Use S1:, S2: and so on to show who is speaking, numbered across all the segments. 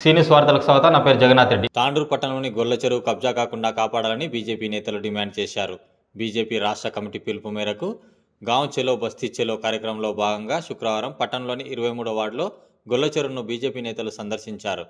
S1: సీనియస్ వార్తలకు స్వాగతం. నా పేరు జగన్నాథ్ రెడ్డి.
S2: తాండూరు పట్టణంలోని గొల్ల చెరువు కబ్జా కాకుండా కాపాడాలని బీజేపీ నేతలు డిమాండ్ చేశారు. బీజేపీ రాష్ట్ర కమిటీ పిలుపు మేరకు గాంవ్ చెలో బస్తీ చెలో కార్యక్రమంలో భాగంగా శుక్రవారం పట్టణంలోని 23వ వార్డులో గొల్ల చెరువును బీజేపీ నేతలు సందర్శించారు.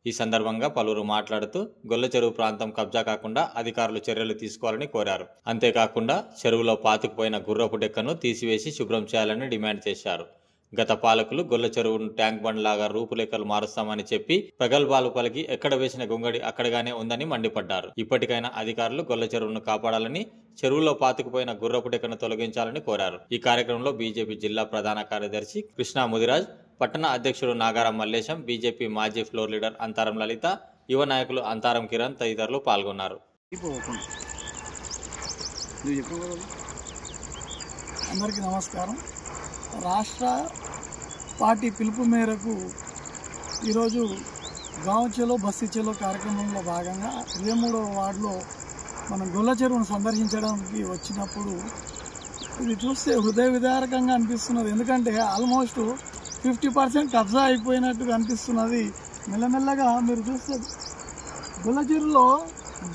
S2: ఈ సందర్భంగా పలువురు మాట్లాడుతూ గొల్ల చెరువు ప్రాంతం కబ్జా కాకుండా అధికారులు చర్యలు తీసుకోవాలని కోరారు. అంతేకాకుండా చెరువులో పాతుకుపోయిన గుర్రపు డెక్కను తీసివేసి శుభ్రం చేయాలని డిమాండ్ చేశారు. గత పాలకులు గొల్ల చెరువును ట్యాంక్ బండ్ లాగా రూపురేఖలు మారుస్తామని చెప్పి ప్రగల్భాలు పలికి ఎక్కడ వేసిన గొంగడి అక్కడగానే ఉందని మండిపడ్డారు. ఇప్పటికైనా అధికారులు గొల్ల చెరువును కాపాడాలని, చెరువులో పాతుకుపోయిన గుర్రపు డెక్కను తొలగించాలని కోరారు. ఈ కార్యక్రమంలో బీజేపీ జిల్లా ప్రధాన కార్యదర్శి కృష్ణా ముదిరాజ్, పట్టణ అధ్యక్షుడు నాగారం మల్లేశం, బీజేపీ మాజీ ఫ్లోర్ లీడర్ అంతారం లలిత, యువ నాయకులు అంతారం కిరణ్ తదితరులు పాల్గొన్నారు.
S3: అందరికీ నమస్కారం. రాష్ట్ర పార్టీ పిలుపు మేరకు ఈరోజు గాంవ్ చెలో బస్తీ చెలో కార్యక్రమంలో భాగంగా 23వ వార్డులో మనం గొల్ల చెరువును సందర్శించడానికి వచ్చినప్పుడు ఇది చూస్తే హృదయ విదారకంగా అనిపిస్తున్నది. ఎందుకంటే ఆల్మోస్ట్ 50% కబ్జా అయిపోయినట్టుగా అనిపిస్తున్నది. మెల్లమెల్లగా మీరు చూస్తే గొల్ల చెరువులో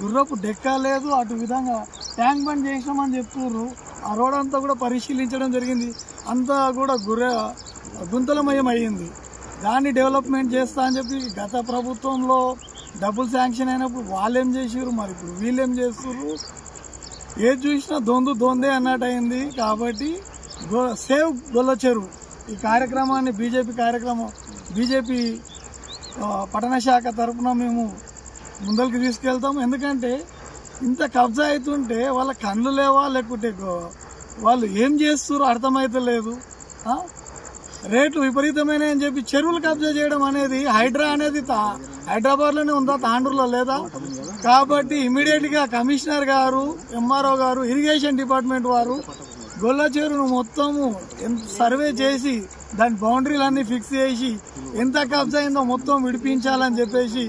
S3: గుర్రపు డెక్క లేదు, అటు విధంగా ట్యాంక్ బండ్ చేసామని చెప్తున్నారు. ఆ రోడ్ అంతా కూడా పరిశీలించడం జరిగింది. అంతా కూడా గుంతలమయం అయ్యింది. దాన్ని డెవలప్మెంట్ చేస్తా అని చెప్పి గత ప్రభుత్వంలో డబ్బులు శాంక్షన్ అయినప్పుడు వాళ్ళేం చేసారు, మరి ఇప్పుడు వీళ్ళేం చేస్తున్నారు, ఏది చూసినా దొందే అన్నట్టు అయింది. కాబట్టి సేవ్ గొల్ల చెరువు ఈ కార్యక్రమాన్ని బీజేపీ పట్టణ శాఖ తరఫున మేము ముందరికి తీసుకెళ్తాం. ఎందుకంటే ఇంత కబ్జా అవుతుంటే వాళ్ళ కళ్ళు లేవా, లేకుంటే వాళ్ళు ఏం చేస్తున్నారు అర్థమైతే లేదు. రేట్లు విపరీతమైన అని చెప్పి చెరువులు కబ్జా చేయడం అనేది హైడ్రా అనేది హైదరాబాద్లోనే ఉందా, తాండూరులో లేదా? కాబట్టి ఇమీడియట్గా కమిషనర్ గారు, ఎంఆర్ఓ గారు, ఇరిగేషన్ డిపార్ట్మెంట్ వారు గొల్ల చెరువును మొత్తము సర్వే చేసి దాని బౌండరీలన్నీ ఫిక్స్ చేసి ఎంత కబ్జా అయిందో మొత్తం విడిపించాలని చెప్పేసి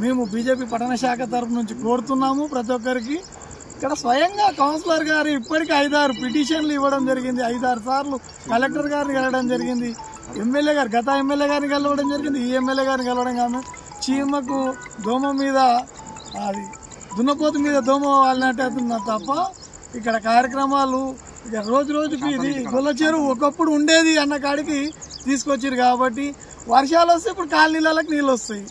S3: మేము బీజేపీ పట్టణ శాఖ తరఫు నుంచి కోరుతున్నాము. ప్రతి ఒక్కరికి ఇక్కడ స్వయంగా కౌన్సిలర్ గారు ఇప్పటికీ 5-6 పిటిషన్లు ఇవ్వడం జరిగింది. 5-6 సార్లు కలెక్టర్ గారిని కలవడం జరిగింది. గత ఎమ్మెల్యే గారిని కలవడం జరిగింది. ఈ ఎమ్మెల్యే గారిని కలవడం కాదు. చీమకు దోమ మీద అది దున్నపోతు మీద దోమ వాళ్ళనట్టు తప్ప ఇక్కడ కార్యక్రమాలు ఇక రోజు రోజుకి ఇది గొల్ల చెరువు ఒకప్పుడు ఉండేది అన్న కాడికి తీసుకొచ్చారు. కాబట్టి వర్షాలు వస్తే ఇప్పుడు కాలనీలకు నీళ్ళు వస్తాయి.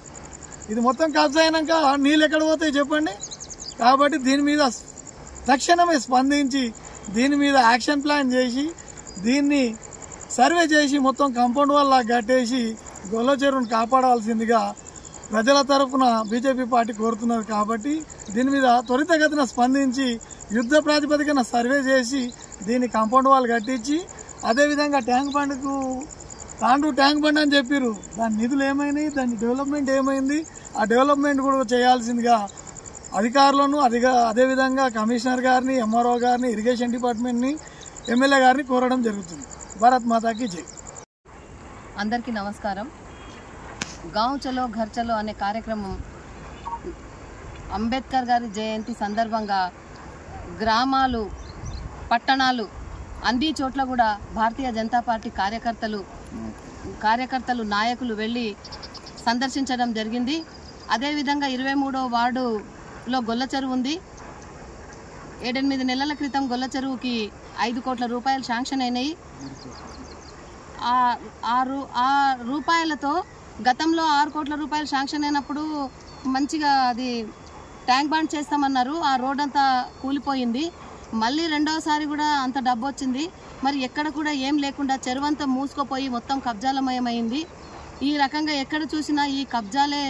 S3: ఇది మొత్తం కబ్జా అయినాక నీళ్ళు ఎక్కడ పోతాయి చెప్పండి. కాబట్టి దీని మీద తక్షణమే స్పందించి దీని మీద యాక్షన్ ప్లాన్ చేసి దీన్ని సర్వే చేసి మొత్తం కాంపౌండ్ వల్ల కట్టేసి గొల్ల చెరువును కాపాడాల్సిందిగా ప్రజల తరఫున బీజేపీ పార్టీ కోరుతున్నారు. కాబట్టి దీని మీద త్వరితగతిన స్పందించి యుద్ధ ప్రాతిపదికన సర్వే చేసి దీన్ని కాంపౌండ్ వాల్ కట్టించి, అదేవిధంగా ట్యాంక్ బండ్ అని చెప్పారు, దాని నిధులు ఏమైనాయి, దాని డెవలప్మెంట్ ఏమైంది, ఆ డెవలప్మెంట్ కూడా చేయాల్సిందిగా అధికారులను అదేవిధంగా కమిషనర్ గారిని, ఎంఆర్ఓ గారిని, ఇరిగేషన్ డిపార్ట్మెంట్ని, ఎమ్మెల్యే గారిని కోరడం జరుగుతుంది. భారత్ మాతాకి జై.
S4: అందరికీ నమస్కారం. గాంవ్ చలో ఘర్ చలో అనే కార్యక్రమం అంబేద్కర్ గారి జయంతి సందర్భంగా గ్రామాలు, పట్టణాలు అన్ని చోట్ల కూడా భారతీయ జనతా పార్టీ కార్యకర్తలు నాయకులు వెళ్ళి సందర్శించడం జరిగింది. అదేవిధంగా 23వ వార్డులో గొల్ల చెరువు ఉంది. 7-8 నెలల క్రితం గొల్ల చెరువుకి 5 కోట్ల రూపాయలు శాంక్షన్ అయినాయి. ఆ రూపాయలతో గతంలో 6 కోట్ల రూపాయలు శాంక్షన్ అయినప్పుడు మంచిగా అది ట్యాంక్ బండ్ చేస్తామన్నారు. ఆ రోడ్ అంతా కూలిపోయింది. మళ్ళీ రెండవసారి కూడా అంత డబ్బు వచ్చింది. మరి ఎక్కడ కూడా ఏం లేకుండా చెరువు అంతా మూసుకుపోయి మొత్తం కబ్జాలమయమైంది. ఈ రకంగా ఎక్కడ చూసినా ఈ కబ్జాలే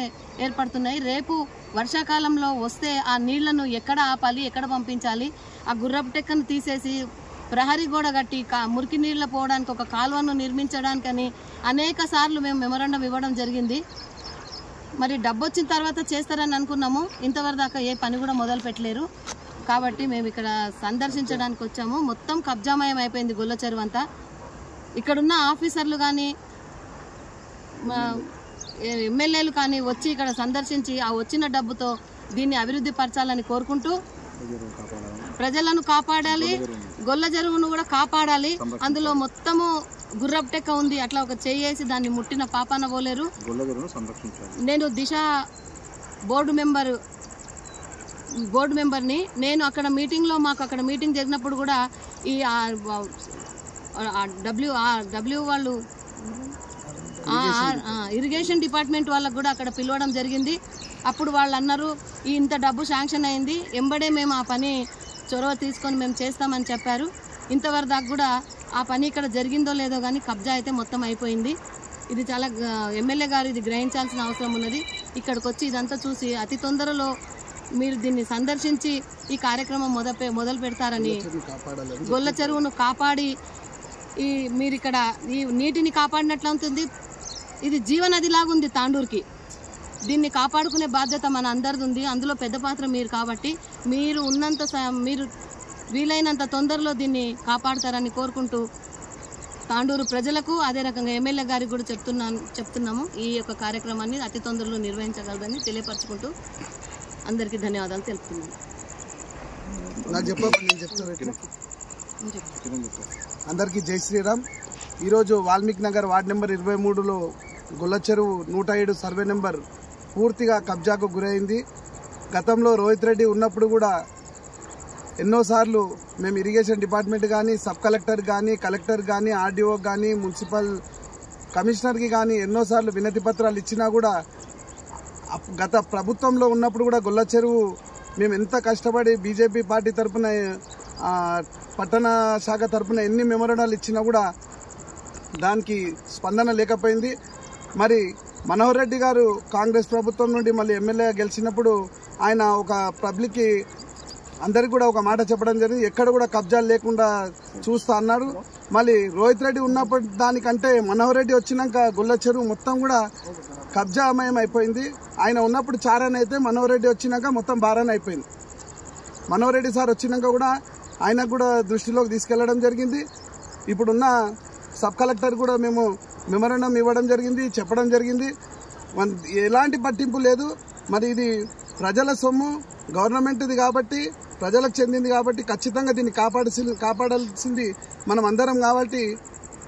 S4: ఏర్పడుతున్నాయి. రేపు వర్షాకాలంలో వస్తే ఆ నీళ్లను ఎక్కడ ఆపాలి, ఎక్కడ పంపించాలి? ఆ గుర్రపు టెక్కను తీసేసి ప్రహరీ గోడ కట్టి మురికి నీళ్ళ పోవడానికి ఒక కాలువను నిర్మించడానికని అనేక సార్లు మేము మెమరాండం ఇవ్వడం జరిగింది. మరి డబ్బు వచ్చిన తర్వాత చేస్తారని అనుకున్నాము. ఇంతవరకు దాకా ఏ పని కూడా మొదలు పెట్టలేరు. కాబట్టి మేము ఇక్కడ సందర్శించడానికి వచ్చాము. మొత్తం కబ్జామయం అయిపోయింది గొల్ల చెరువు అంతా. ఇక్కడున్న ఆఫీసర్లు కానీ ఎమ్మెల్యేలు కానీ వచ్చి ఇక్కడ సందర్శించి ఆ వచ్చిన డబ్బుతో దీన్ని అభివృద్ధి పరచాలని కోరుకుంటూ ప్రజలను కాపాడాలి, గొల్ల చెరువును కూడా కాపాడాలి. అందులో మొత్తము గుర్రపు టెక్క ఉంది, అట్లా ఒక చేసి దాన్ని ముట్టిన పాపాన పోలేరు. నేను దిశ బోర్డు మెంబర్ని. నేను అక్కడ మీటింగ్లో మాకు అక్కడ మీటింగ్ జరిగినప్పుడు కూడా ఈ డబ్ల్యూ వాళ్ళు ఇరిగేషన్ డిపార్ట్మెంట్ వాళ్ళకు కూడా అక్కడ పిలవడం జరిగింది. అప్పుడు వాళ్ళు అన్నారు ఇంత డబ్బు శాంక్షన్ అయింది, ఎంబడే మేము ఆ పని చొరవ తీసుకొని మేము చేస్తామని చెప్పారు. ఇంతవరకు దాకా కూడా ఆ పని ఇక్కడ జరిగిందో లేదో కానీ కబ్జా అయితే మొత్తం అయిపోయింది. ఇది చాలా ఎమ్మెల్యే గారు ఇది గ్రహించాల్సిన అవసరం ఉన్నది. ఇక్కడికి వచ్చి ఇదంతా చూసి అతి తొందరలో మీరు దీన్ని సందర్శించి ఈ కార్యక్రమం మొదలు పెడతారని, గొల్ల చెరువును కాపాడి మీరు ఇక్కడ ఈ నీటిని కాపాడినట్లు ఉంటుంది. ఇది జీవనదిలాగుంది తాండూరుకి. దీన్ని కాపాడుకునే బాధ్యత మన అందరిది ఉంది. అందులో పెద్ద పాత్ర మీరు కాబట్టి మీరు మీరు వీలైనంత తొందరలో దీన్ని కాపాడతారని కోరుకుంటూ తాండూరు ప్రజలకు అదే రకంగా ఎమ్మెల్యే గారికి కూడా చెప్తున్నాము ఈ యొక్క కార్యక్రమాన్ని అతి తొందరలో నిర్వహించగలదని తెలియపరచుకుంటూ అందరికీ ధన్యవాదాలు తెలుపుతున్నాను.
S5: అందరికీ జై శ్రీరామ్. ఈరోజు వాల్మీకి నగర్ వార్డ్ నెంబర్ 23లో గొల్ల చెరువు 107 సర్వే నెంబర్ పూర్తిగా కబ్జాకు గురైంది. గతంలో రోహిత్ రెడ్డి ఉన్నప్పుడు కూడా ఎన్నోసార్లు మేము ఇరిగేషన్ డిపార్ట్మెంట్ కానీ, సబ్ కలెక్టర్ కానీ, కలెక్టర్ కానీ, ఆర్డీఓ కానీ, మున్సిపల్ కమిషనర్కి కానీ ఎన్నోసార్లు వినతి పత్రాలు ఇచ్చినా కూడా గత ప్రభుత్వంలో ఉన్నప్పుడు కూడా గొల్ల చెరువు మేము ఎంత కష్టపడి బీజేపీ పార్టీ తరఫున పట్టణ శాఖ తరఫున ఎన్ని మెమోరాండాలు ఇచ్చినా కూడా దానికి స్పందన లేకపోయింది. మరి మనోహర్ రెడ్డి గారు కాంగ్రెస్ ప్రభుత్వం నుండి మళ్ళీ ఎమ్మెల్యే గెలిచినప్పుడు ఆయన ఒక పబ్లిక్కి అందరికి కూడా ఒక మాట చెప్పడం జరిగింది, ఎక్కడ కూడా కబ్జాలు లేకుండా చూస్తా అన్నాడు. మళ్ళీ రోహిత్ రెడ్డి ఉన్నప్పుడు దానికంటే మనోహర్ రెడ్డి వచ్చినాక గొల్ల చెరువు మొత్తం కూడా కబ్జామయం అయిపోయింది. ఆయన ఉన్నప్పుడు చారాన్ అయితే మనోహర్ రెడ్డి వచ్చినాక మొత్తం బారాన్ అయిపోయింది. మనోహర్ రెడ్డి సార్ వచ్చినాక కూడా ఆయనకు కూడా దృష్టిలోకి తీసుకెళ్లడం జరిగింది. ఇప్పుడున్న సబ్ కలెక్టర్ కూడా మేము మెమోరాండం ఇవ్వడం జరిగింది, చెప్పడం జరిగింది. ఎలాంటి పట్టింపు లేదు. మరి ఇది ప్రజల సొమ్ము, గవర్నమెంట్ది కాబట్టి, ప్రజలకు చెందింది కాబట్టి ఖచ్చితంగా దీన్ని కాపాడాల్సింది మనం అందరం కాబట్టి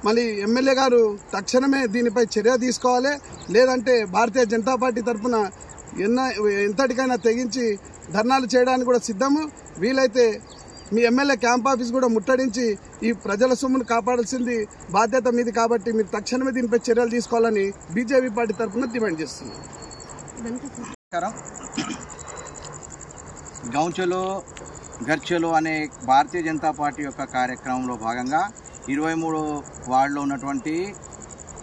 S5: మళ్ళీ ఎమ్మెల్యే గారు తక్షణమే దీనిపై చర్య తీసుకోవాలి. లేదంటే భారతీయ జనతా పార్టీ తరఫున ఎంతటికైనా తెగించి ధర్నాలు చేయడానికి కూడా సిద్ధము. వీలైతే మీ ఎమ్మెల్యే క్యాంప్ ఆఫీస్ కూడా ముట్టడించి ఈ ప్రజల సొమ్మును కాపాడాల్సింది బాధ్యత మీది కాబట్టి మీరు తక్షణమే దీనిపై చర్యలు తీసుకోవాలని బీజేపీ పార్టీ తరఫున డిమాండ్ చేస్తున్నాం.
S6: గావ్ చలో ఘర్ చలో అనే భారతీయ జనతా పార్టీ యొక్క కార్యక్రమంలో భాగంగా 23 వార్డులో ఉన్నటువంటి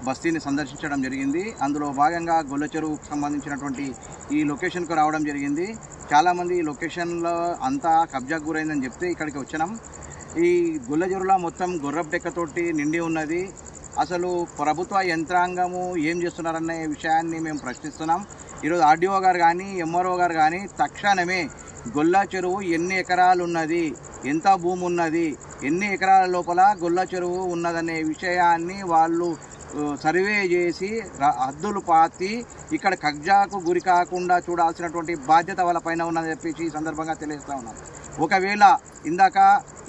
S6: బస్తీని సందర్శించడం జరిగింది. అందులో భాగంగా గొల్ల చెరువుకు సంబంధించినటువంటి ఈ లొకేషన్కు రావడం జరిగింది. చాలామంది ఈ లొకేషన్లో అంతా కబ్జాకు గురైందని చెప్తే ఇక్కడికి వచ్చినాం. ఈ గొల్ల చెరువులో మొత్తం గుర్రపు డెక్కతోటి నిండి ఉన్నది. అసలు ప్రభుత్వ యంత్రాంగము ఏం చేస్తున్నారనే విషయాన్ని మేము ప్రశ్నిస్తున్నాం. ఈరోజు ఆర్డీఓ గారు కానీ, ఎంఆర్ఓ గారు కానీ తక్షణమే గొల్ల చెరువు ఎన్ని ఎకరాలు ఉన్నది, ఎంత భూమి ఉన్నది, ఎన్ని ఎకరాల లోపల గొల్ల చెరువు ఉన్నదనే విషయాన్ని వాళ్ళు సర్వే చేసి హద్దులు పాతి ఇక్కడ కబ్జాకు గురి కాకుండా చూడాల్సినటువంటి బాధ్యత వాళ్ళ పైన ఉన్నదని చెప్పేసి ఈ సందర్భంగా తెలియజేస్తా ఉన్నాం. ఒకవేళ ఇందాక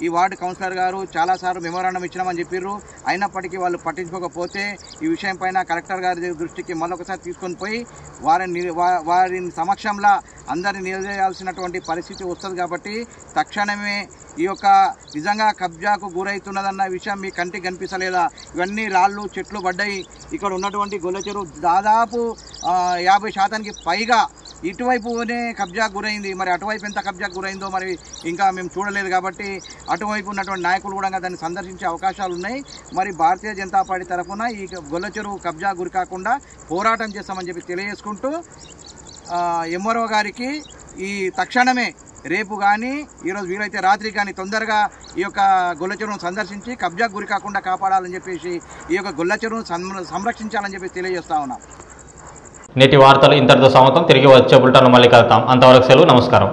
S6: ఈ వార్డు కౌన్సిలర్ గారు చాలాసార్లు మెమోరాండం ఇచ్చినామని చెప్పారు, అయినప్పటికీ వాళ్ళు పట్టించుకోకపోతే ఈ విషయం పైన కలెక్టర్ గారి దృష్టికి మళ్ళొకసారి తీసుకొని పోయి వారి సమక్షంలో అందరినీ నిలదీయాల్సినటువంటి పరిస్థితి వస్తుంది. కాబట్టి తక్షణమే ఈ యొక్క నిజంగా కబ్జాకు గురవుతున్నదన్న విషయం మీ కంటికి కనిపించలేదా? ఇవన్నీ రాళ్ళు చెట్లు పడ్డాయి. ఇక్కడ ఉన్నటువంటి గొల్ల చెరువు దాదాపు 50% పైగా ఇటువైపునే కబ్జాకు గురైంది. మరి అటువైపు ఎంత కబ్జాకు గురైందో మరి ఇంకా మేము చూడలేదు. కాబట్టి అటువైపు ఉన్నటువంటి నాయకులు కూడా దాన్ని సందర్శించే అవకాశాలు ఉన్నాయి. మరి భారతీయ జనతా పార్టీ తరఫున ఈ గొల్ల చెరువు కబ్జా గురి కాకుండా పోరాటం చేస్తామని చెప్పి తెలియజేసుకుంటూ ఎంఆర్ఓ గారికి ఈ తక్షణమే రేపు కానీ ఈరోజు వీలైతే రాత్రి కానీ తొందరగా ఈ యొక్క గొల్ల చెరువును సందర్శించి కబ్జాకు గురి కాకుండా కాపాడాలని చెప్పేసి ఈ యొక్క గొల్ల చెరువును సంరక్షించాలని చెప్పి తెలియజేస్తా ఉన్నాం.
S1: నేటి వార్తలు ఇంతటితో సమాప్తం. తిరిగి వచ్చే బులెటిన్లో మళ్ళీ కలుద్దాం. అంతవరకు సెలవు. నమస్కారం.